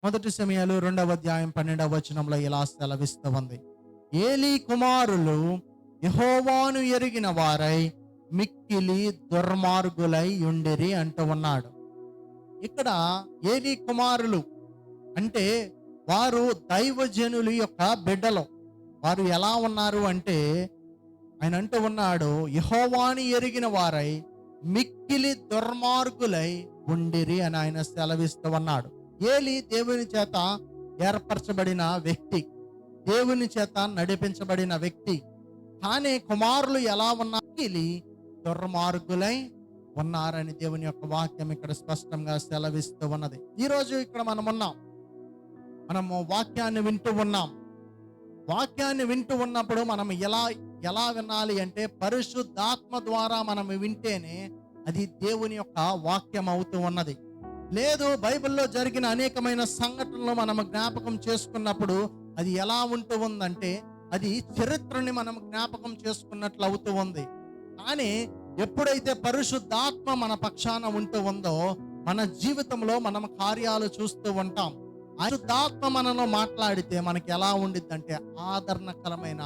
మొదటి సమయాలు 2వ అధ్యాయం 12వ వచనంలో ఇలా సెలవిస్తూ ఉంది. ఏలీ కుమారులు యెహోవాను ఎరిగిన వారై మిక్కిలి దుర్మార్గులై ఉండిరి అంటూ ఉన్నాడు. ఇక్కడ ఏలీ కుమారులు అంటే వారు దైవజనుల యొక్క బిడ్డలు. వారు ఎలా ఉన్నారు అంటే ఆయన అంటూ ఉన్నాడు, యెహోవాను ఎరిగిన వారై మిక్కిలి దుర్మార్గులై ఉండిరి అని ఆయన సెలవిస్తూ ఉన్నాడు. ఏలీ దేవుని చేత ఏర్పరచబడిన వ్యక్తి, దేవుని చేత నడిపించబడిన వ్యక్తి. కానీ కుమారులు ఎలా ఉన్నారు? దుర్మార్గులై ఉన్నారని దేవుని యొక్క వాక్యం ఇక్కడ స్పష్టంగా సెలవిస్తూ ఉన్నది. ఈరోజు ఇక్కడ మనము వాక్యాన్ని వింటూ ఉన్నాం. వాక్యాన్ని వింటూ ఉన్నప్పుడు మనం ఎలా వినాలి అంటే పరిశుద్ధాత్మ ద్వారా మనం వింటేనే అది దేవుని యొక్క వాక్యం అవుతూ ఉన్నది. లేదు, బైబిల్లో జరిగిన అనేకమైన సంఘటనలు మనం జ్ఞాపకం చేసుకున్నప్పుడు అది ఎలా ఉంటూ ఉందంటే అది చరిత్రని మనం జ్ఞాపకం చేసుకున్నట్లు అవుతూ ఉంది. కానీ ఎప్పుడైతే పరిశుద్ధాత్మ మన పక్షాన ఉంటూ ఉందో మన జీవితంలో మనం కార్యాలు చూస్తూ ఉంటాం. పరిశుద్ధాత్మ మనలో మాట్లాడితే మనకి ఎలా ఉండిద్దంటే ఆదరణకరమైన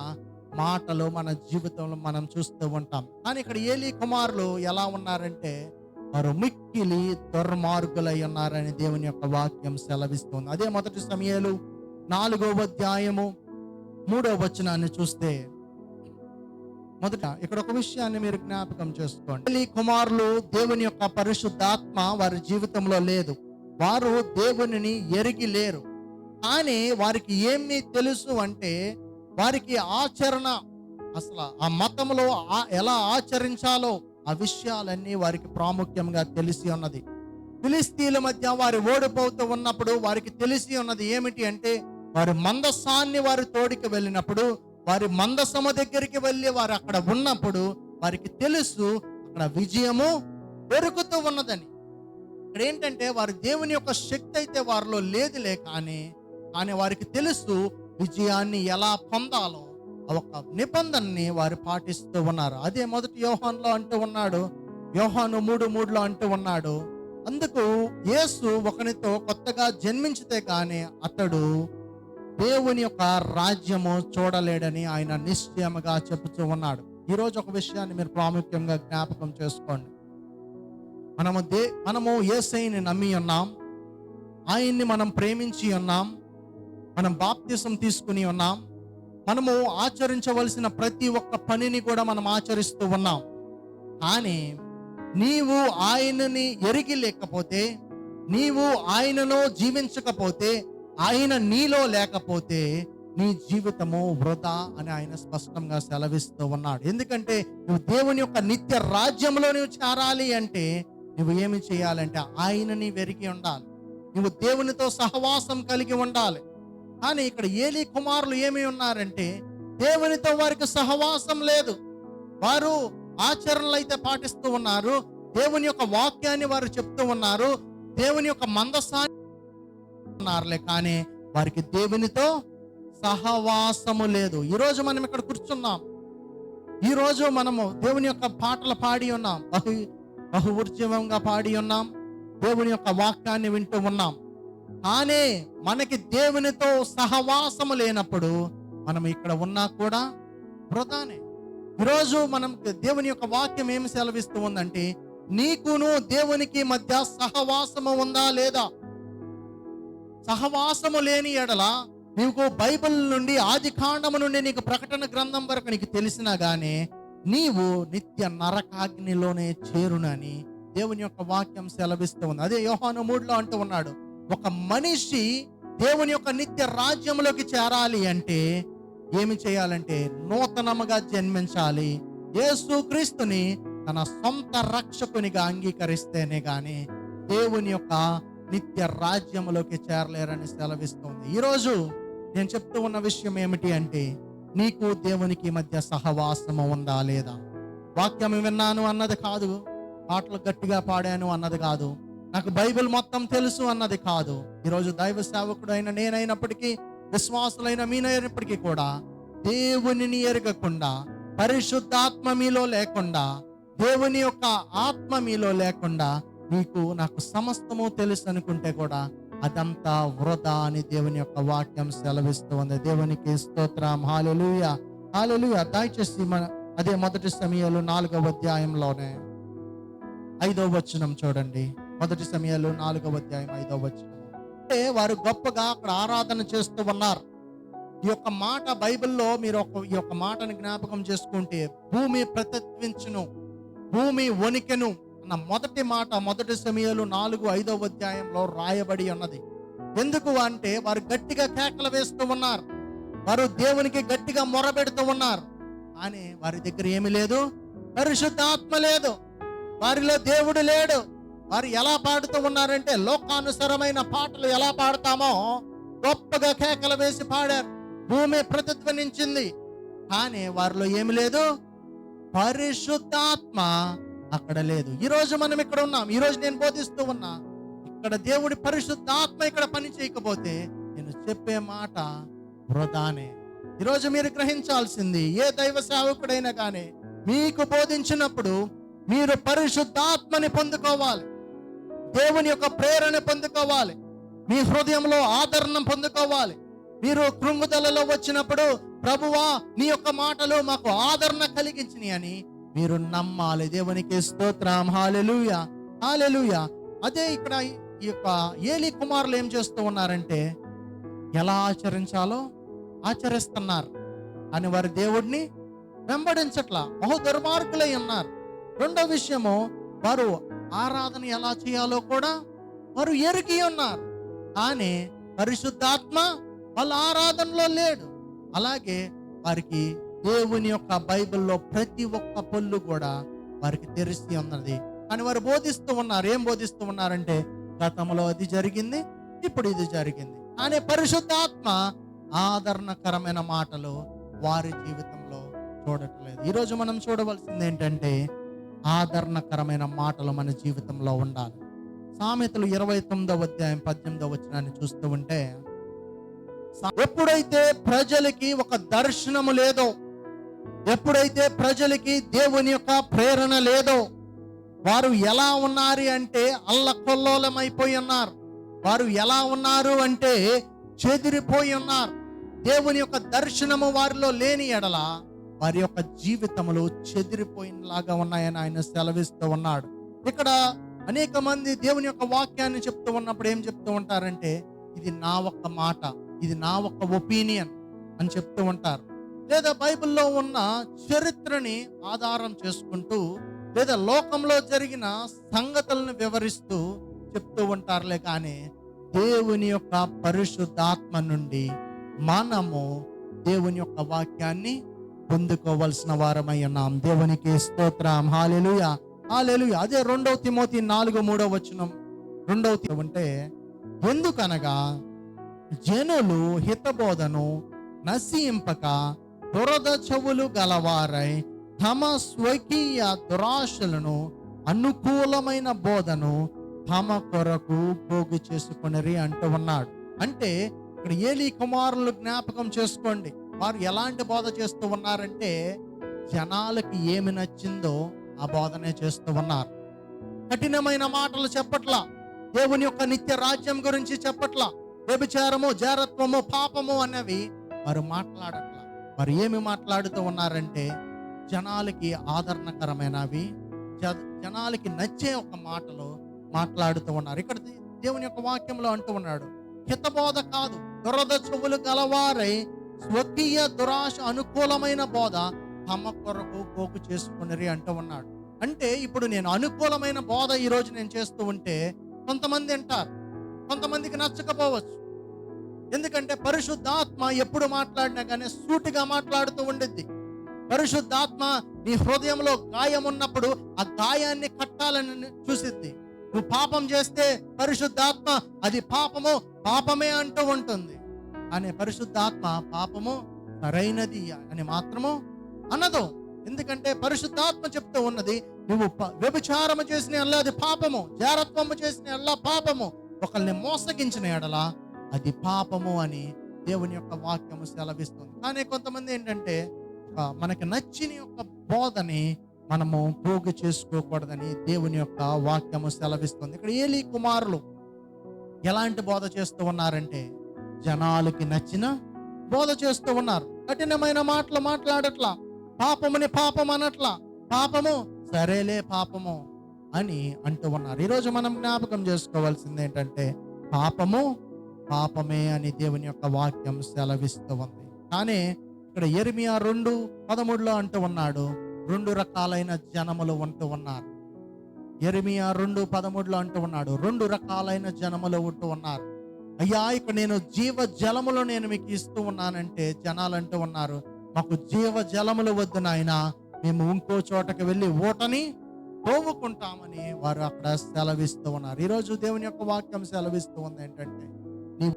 మాటలు మన జీవితంలో మనం చూస్తూ ఉంటాం. కానీ ఇక్కడ ఏలీ కుమారులు ఎలా ఉన్నారంటే వారు మిక్కిలి దుర్మార్గులై ఉన్నారని దేవుని యొక్క వాక్యం సెలవిస్తుంది. అదే మొదటి సమయాలు 4వ అధ్యాయము 3వ వచనాన్ని చూస్తే మొదట ఇక్కడ ఒక విషయాన్ని మీరు జ్ఞాపకం చేసుకోండి. ఏలీ కుమారులు దేవుని యొక్క పరిశుద్ధాత్మ వారి జీవితంలో లేదు. వారు దేవునిని ఎరిగి లేరు. కానీ వారికి ఏమి తెలుసు అంటే వారికి ఆచరణ, అసలు ఆ మతంలో ఎలా ఆచరించాలో ఆ విషయాలన్నీ వారికి ప్రాముఖ్యంగా తెలిసి ఉన్నది. ఫిలిస్తీన్ల మధ్య వారు ఓడిపోతూ ఉన్నప్పుడు వారికి తెలిసి ఉన్నది ఏమిటి అంటే వారి మందసాన్ని వారి తోడికి వెళ్ళినప్పుడు, వారి మందసము దగ్గరికి వెళ్ళి వారు అక్కడ ఉన్నప్పుడు వారికి తెలుసు అక్కడ విజయము దొరుకుతూ ఉన్నదని. ఇక్కడ ఏంటంటే వారి దేవుని యొక్క శక్తి అయితే వారిలో లేదులే, కానీ వారికి తెలుసు విజయాన్ని ఎలా పొందాలో ఒక నిబంధనని వారు పాటిస్తూ ఉన్నారు. అదే మొదటి యోహానులో అంటూ ఉన్నాడు, యోహాను 3:3లో అంటూ ఉన్నాడు, అందుకు యేసు ఒకనితో కొత్తగా జన్మించితే కానీ అతడు దేవుని యొక్క రాజ్యము చూడలేడని ఆయన నిశ్చయముగా చెబుతూ ఉన్నాడు. ఈరోజు ఒక విషయాన్ని మీరు ప్రాముఖ్యంగా జ్ఞాపకం చేసుకోండి. మనము యేసయ్యని నమ్మి ఉన్నాం, ఆయన్ని మనం ప్రేమించి ఉన్నాం, మనం బాప్తిసం తీసుకుని ఉన్నాం, మనము ఆచరించవలసిన ప్రతి ఒక్క పనిని కూడా మనం ఆచరిస్తూ ఉన్నాం. కానీ నీవు ఆయనని ఎరిగి లేకపోతే, నీవు ఆయనలో జీవించకపోతే, ఆయన నీలో లేకపోతే నీ జీవితము వృధా అని ఆయన స్పష్టంగా సెలవిస్తూ ఉన్నాడు. ఎందుకంటే నువ్వు దేవుని యొక్క నిత్య రాజ్యంలో నువ్వు చేరాలి అంటే నువ్వు ఏమి చేయాలంటే ఆయనని వెరిగి ఉండాలి, నువ్వు దేవునితో సహవాసం కలిగి ఉండాలి. కానీ ఇక్కడ ఏలీ కుమారులు ఏమి ఉన్నారంటే దేవునితో వారికి సహవాసం లేదు. వారు ఆచరణలు అయితే పాటిస్తూ ఉన్నారు, దేవుని యొక్క వాక్యాన్ని వారు చెప్తూ ఉన్నారు, దేవుని యొక్క మందసాన్ని ఉన్నారులే, కానీ వారికి దేవునితో సహవాసము లేదు. ఈరోజు మనం ఇక్కడ కూర్చున్నాం, ఈరోజు మనము దేవుని యొక్క పాటలు పాడి ఉన్నాం, బహు ఉజ్జీవంగా పాడి ఉన్నాం, దేవుని యొక్క వాక్యాన్ని వింటూ ఉన్నాం. కానీ మనకి దేవునితో సహవాసము లేనప్పుడు మనం ఇక్కడ ఉన్నా కూడా వృధానే. ఈరోజు మనం దేవుని యొక్క వాక్యం ఏమి సెలవిస్తూ ఉందంటే నీకును దేవునికి మధ్య సహవాసము ఉందా లేదా? సహవాసము లేని ఎడల నీకు బైబిల్ నుండి ఆది కాండము నుండి నీకు ప్రకటన గ్రంథం వరకు నీకు తెలిసినా గానీ నీవు నిత్య నరకాగ్నిలోనే చేరునని దేవుని యొక్క వాక్యం సెలవిస్తూ ఉంది. అదే యోహాను 3లో అంటూ ఉన్నాడు, ఒక మనిషి దేవుని యొక్క నిత్య రాజ్యంలోకి చేరాలి అంటే ఏమి చేయాలంటే నూతనముగా జన్మించాలి, యేసుక్రీస్తుని తన సొంత రక్షకునిగా అంగీకరిస్తేనే గాని దేవుని యొక్క నిత్య రాజ్యంలోకి చేరలేరని సెలవిస్తుంది. ఈరోజు నేను చెప్తూ ఉన్న విషయం ఏమిటి అంటే నీకు దేవునికి మధ్య సహవాసము ఉందా లేదా? వాక్యం విన్నాను అన్నది కాదు, పాటలు గట్టిగా పాడాను అన్నది కాదు, నాకు బైబిల్ మొత్తం తెలుసు అన్నది కాదు. ఈరోజు దైవ సేవకుడు అయిన నేనైనప్పటికీ, విశ్వాసులైన మీనైనప్పటికీ కూడా దేవునిని ఎరగకుండా, పరిశుద్ధాత్మ మీలో లేకుండా, దేవుని యొక్క ఆత్మ మీలో లేకుండా నీకు నాకు సమస్తము తెలుసు అనుకుంటే కూడా అదంతా వృధా అని దేవుని యొక్క వాక్యం సెలవిస్తూ ఉంది. దేవునికి స్తోత్రం. హల్లెలూయా, హల్లెలూయా. దయచేసి అదే మొదటి సమూయేలు 4వ అధ్యాయంలోనే 5వ వచనం చూడండి. మొదటి సమూయేలు 4వ అధ్యాయం 5వ వచనం. అంటే వారు గొప్పగా అక్కడ ఆరాధన చేస్తూ ఉన్నారు. ఈ యొక్క మాట బైబిల్లో మీరు ఈ యొక్క మాటను జ్ఞాపకం చేసుకుంటే, భూమి ప్రతిధ్వనించును, భూమి వణికెను అన్న మొదటి మాట మొదటి సమూయేలు 4:5వ అధ్యాయంలో రాయబడి ఉన్నది. ఎందుకు అంటే వారు గట్టిగా కేకలు వేస్తూ ఉన్నారు, వారు దేవునికి గట్టిగా మొరబెడుతూ ఉన్నారు. కానీ వారి దగ్గర ఏమి లేదు, పరిశుద్ధాత్మ లేదు, వారిలో దేవుడు లేడు. వారు ఎలా పాడుతూ ఉన్నారంటే, లోకానుసరమైన పాటలు ఎలా పాడతామో గొప్పగా కేకలు వేసి పాడారు, భూమి ప్రతిధ్వనించింది. కానీ వారిలో ఏమి లేదు, పరిశుద్ధాత్మ అక్కడ లేదు. ఈరోజు మనం ఇక్కడ ఉన్నాం, ఈరోజు నేను బోధిస్తూ ఉన్నా, ఇక్కడ దేవుడి పరిశుద్ధాత్మ ఇక్కడ పని చేయకపోతే నేను చెప్పే మాట వృధానే. ఈరోజు మీరు గ్రహించాల్సింది, ఏ దైవ సేవకుడైనా కానీ మీకు బోధించినప్పుడు మీరు పరిశుద్ధాత్మని పొందుకోవాలి, దేవుని యొక్క ప్రేరణ పొందుకోవాలి, మీ హృదయంలో ఆదరణ పొందుకోవాలి. మీరు కృంగుదలలో వచ్చినప్పుడు, ప్రభువా నీ యొక్క మాటలు మాకు ఆదరణ కలిగించినాయి అని మీరు నమ్మాలి. దేవునికి స్తోత్రం. హల్లెలూయా, హల్లెలూయా. అదే ఇక్కడ ఈ యొక్క ఏలీ కుమారులు ఏం చేస్తూ ఉన్నారంటే, ఎలా ఆచరించాలో ఆచరిస్తున్నారు అని వారి దేవుడిని వెంబడించట్లా, బహు దుర్మార్గులై ఉన్నారు. రెండో విషయము, వారు ఆరాధన ఎలా చేయాలో కూడా వారు ఎరిగి ఉన్నారు. కానీ పరిశుద్ధాత్మ వాళ్ళ ఆరాధనలో లేడు. అలాగే వారికి దేవుని యొక్క బైబిల్లో ప్రతి ఒక్క పొల్లు కూడా వారికి తెలిసి ఉన్నది. కానీ వారు బోధిస్తూ ఉన్నారు. ఏం బోధిస్తూ ఉన్నారంటే, గతంలో అది జరిగింది, ఇప్పుడు ఇది జరిగింది. కానీ పరిశుద్ధాత్మ ఆదరణకరమైన మాటలు వారి జీవితంలో చూడట్లేదు. ఈరోజు మనం చూడవలసింది ఏంటంటే, ఆదరణకరమైన మాటలు మన జీవితంలో ఉండాలి. సామెతలు 29వ అధ్యాయం 18వ వచనాన్ని చూస్తూ ఉంటే, ఎప్పుడైతే ప్రజలకి ఒక దర్శనము లేదో, ఎప్పుడైతే ప్రజలకి దేవుని యొక్క ప్రేరణ లేదో, వారు ఎలా ఉన్నారు అంటే అల్లకొల్లోలమైపోయి ఉన్నారు. వారు ఎలా ఉన్నారు అంటే చెదిరిపోయి ఉన్నారు. దేవుని యొక్క దర్శనము వారిలో లేని ఎడల వారి యొక్క జీవితములు చెదిరిపోయినలాగా ఉన్నాయని ఆయన సెలవిస్తూ ఉన్నాడు. ఇక్కడ అనేక మంది దేవుని యొక్క వాక్యాన్ని చెప్తూ ఉన్నప్పుడు ఏం చెప్తూ ఉంటారంటే, ఇది నా ఒక్క మాట, ఇది నా ఒక్క ఒపీనియన్ అని చెప్తూ ఉంటారు. లేదా బైబిల్లో ఉన్న చరిత్రని ఆధారం చేసుకుంటూ, లేదా లోకంలో జరిగిన సంగతులను వివరిస్తూ చెప్తూ ఉంటారులే. కానీ దేవుని యొక్క పరిశుద్ధాత్మ నుండి మనము దేవుని యొక్క వాక్యాన్ని పొందుకోవలసిన వారమై ఉన్నాం. దేవునికి స్తోత్రం. హల్లెలూయా, హల్లెలూయా. అదే 2 తిమోతి 4:3 వచనం. 2 అంటే, ఎందుకనగా జనులు హితబోధను నశింపక దురద చెవులు గలవారై తమ స్వకీయ దురాశలను అనుకూలమైన బోధను తమ కొరకు పోగు చేసుకుని అంటూ ఉన్నాడు. అంటే ఇక్కడ ఏలీ కుమారులు జ్ఞాపకం చేసుకోండి, వారు ఎలాంటి బోధ చేస్తూ ఉన్నారంటే, జనాలకి ఏమి నచ్చిందో ఆ బోధనే చేస్తూ ఉన్నారు. కఠినమైన మాటలు చెప్పట్లా, దేవుని యొక్క నిత్య రాజ్యం గురించి చెప్పట్లా, వ్యభిచారము, జారత్వము, పాపము అనేవి వారు మాట్లాడట్లా. వారు ఏమి మాట్లాడుతూ ఉన్నారంటే, జనాలకి ఆదరణకరమైనవి, జనాలకి నచ్చే ఒక మాటలు మాట్లాడుతూ ఉన్నారు. ఇక్కడ దేవుని యొక్క వాక్యంలో అంటూ ఉన్నాడు, హితబోధ కాదు, దురద చెవులు గలవారై స్వకీయ దురాశ అనుకూలమైన బోధ తమ కొరకు పోగు చేసుకుని అంటూ ఉన్నాడు. అంటే ఇప్పుడు నేను అనుకూలమైన బోధ ఈరోజు నేను చేస్తూ ఉంటే కొంతమంది అంటారు, కొంతమందికి నచ్చకపోవచ్చు. ఎందుకంటే పరిశుద్ధాత్మ ఎప్పుడు మాట్లాడినా కానీ సూటిగా మాట్లాడుతూ ఉండిద్ది. పరిశుద్ధాత్మ నీ హృదయంలో గాయం ఉన్నప్పుడు ఆ గాయాన్ని కట్టాలని చూసిద్ది. నువ్వు పాపం చేస్తే పరిశుద్ధాత్మ అది పాపము, పాపమే అంటూ ఉంటుంది. అనే పరిశుద్ధాత్మ పాపము సరైనది అని మాత్రము అనదు. ఎందుకంటే పరిశుద్ధాత్మ చెప్తూ ఉన్నది, నువ్వు వ్యభిచారము చేసిన ఎడల అది పాపము, జారత్వము చేసిన ఎడల పాపము, ఒకరిని మోసగించిన ఎడల అది పాపము అని దేవుని యొక్క వాక్యము సెలవిస్తుంది. కానీ కొంతమంది ఏంటంటే, మనకి నచ్చిన యొక్క బోధని మనము పోగు చేసుకోకూడదని దేవుని యొక్క వాక్యము సెలవిస్తుంది. ఇక్కడ ఏలీ కుమారులు ఎలాంటి బోధ చేస్తూ ఉన్నారంటే జనాలకి నచ్చిన బోధ చేస్తూ ఉన్నారు. కఠినమైన మాటలు మాట్లాడట్లా, పాపముని పాపం అనట్లా, పాపము సరేలే పాపము అని అంటూ ఉన్నారు. ఈరోజు మనం జ్ఞాపకం చేసుకోవాల్సింది ఏంటంటే పాపము పాపమే అని దేవుని యొక్క వాక్యం సెలవిస్తూ ఉంది. కానీ ఇక్కడ యెరెమీయా 2:13 అంటూ ఉన్నాడు, 2 రకాలైన జనములు ఉంటూ ఉన్నారు. యెరెమీయా 2:13 అంటూ ఉన్నాడు, 2 రకాలైన జనములు ఉంటూ ఉన్నారు. అయ్యా, ఇక్కడ నేను జీవ జలములు నేను మీకు ఇస్తూ ఉన్నానంటే జనాలు అంటూ ఉన్నారు, మాకు జీవ జలములు వద్దు నాయనా, మేము ఇంకో చోటకి వెళ్ళి ఊటని తోవుకుంటామని వారు అక్కడ సెలవిస్తూ ఉన్నారు. ఈరోజు దేవుని యొక్క వాక్యం సెలవిస్తూ ఉంది ఏంటంటే నీ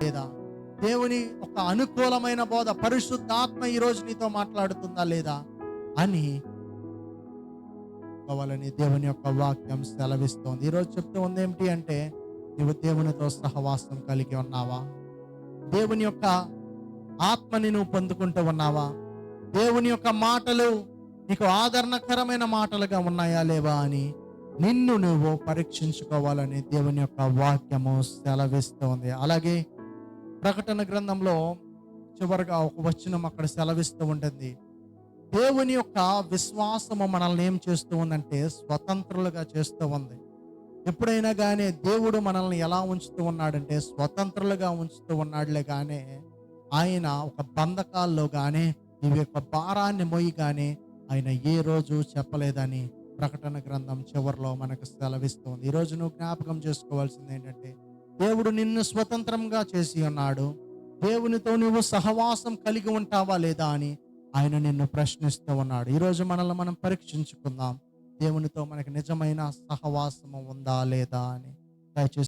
లేదా దేవుని ఒక అనుకూలమైన బోధ, పరిశుద్ధాత్మ ఈరోజు నీతో మాట్లాడుతుందా లేదా అని కావాలని దేవుని యొక్క వాక్యం సెలవిస్తోంది. ఈరోజు చెప్తూ ఉంది ఏమిటి అంటే నీవు దేవునితో సహవాసం కలిగి ఉన్నావా? దేవుని యొక్క ఆత్మని నువ్వు పొందుకుంటూ ఉన్నావా? దేవుని యొక్క మాటలు నీకు ఆదరణకరమైన మాటలుగా ఉన్నాయా లేవా అని నిన్ను నువ్వు పరీక్షించుకోవాలని దేవుని యొక్క వాక్యము సెలవిస్తోంది. అలాగే ప్రకటన గ్రంథంలో చివరిగా ఒక వచనం అక్కడ సెలవిస్తూ ఉంటుంది. దేవుని యొక్క విశ్వాసము మనల్ని ఏం చేస్తూ ఉందంటే స్వతంత్రులుగా చేస్తూ ఉంది. ఎప్పుడైనా కానీ దేవుడు మనల్ని ఎలా ఉంచుతూ ఉన్నాడంటే స్వతంత్రులుగా ఉంచుతూ ఉన్నాడులే కానీ ఆయన ఒక బంధకాల్లో కానీ ఈ యొక్క భారాన్ని మోయి కానీ ఆయన ఏ రోజు చెప్పలేదని ప్రకటన గ్రంథం చివరిలో మనకు సెలవిస్తుంది. ఈరోజు నువ్వు జ్ఞాపకం చేసుకోవాల్సింది ఏంటంటే దేవుడు నిన్ను స్వతంత్రంగా చేసి ఉన్నాడు. దేవునితో నువ్వు సహవాసం కలిగి ఉంటావా లేదా అని ఆయన నిన్ను ప్రశ్నిస్తూ ఉన్నాడు. ఈరోజు మనల్ని మనం పరీక్షించుకుందాం, దేవునితో మనకి నిజమైన సహవాసము ఉందా లేదా అని. దయచేసి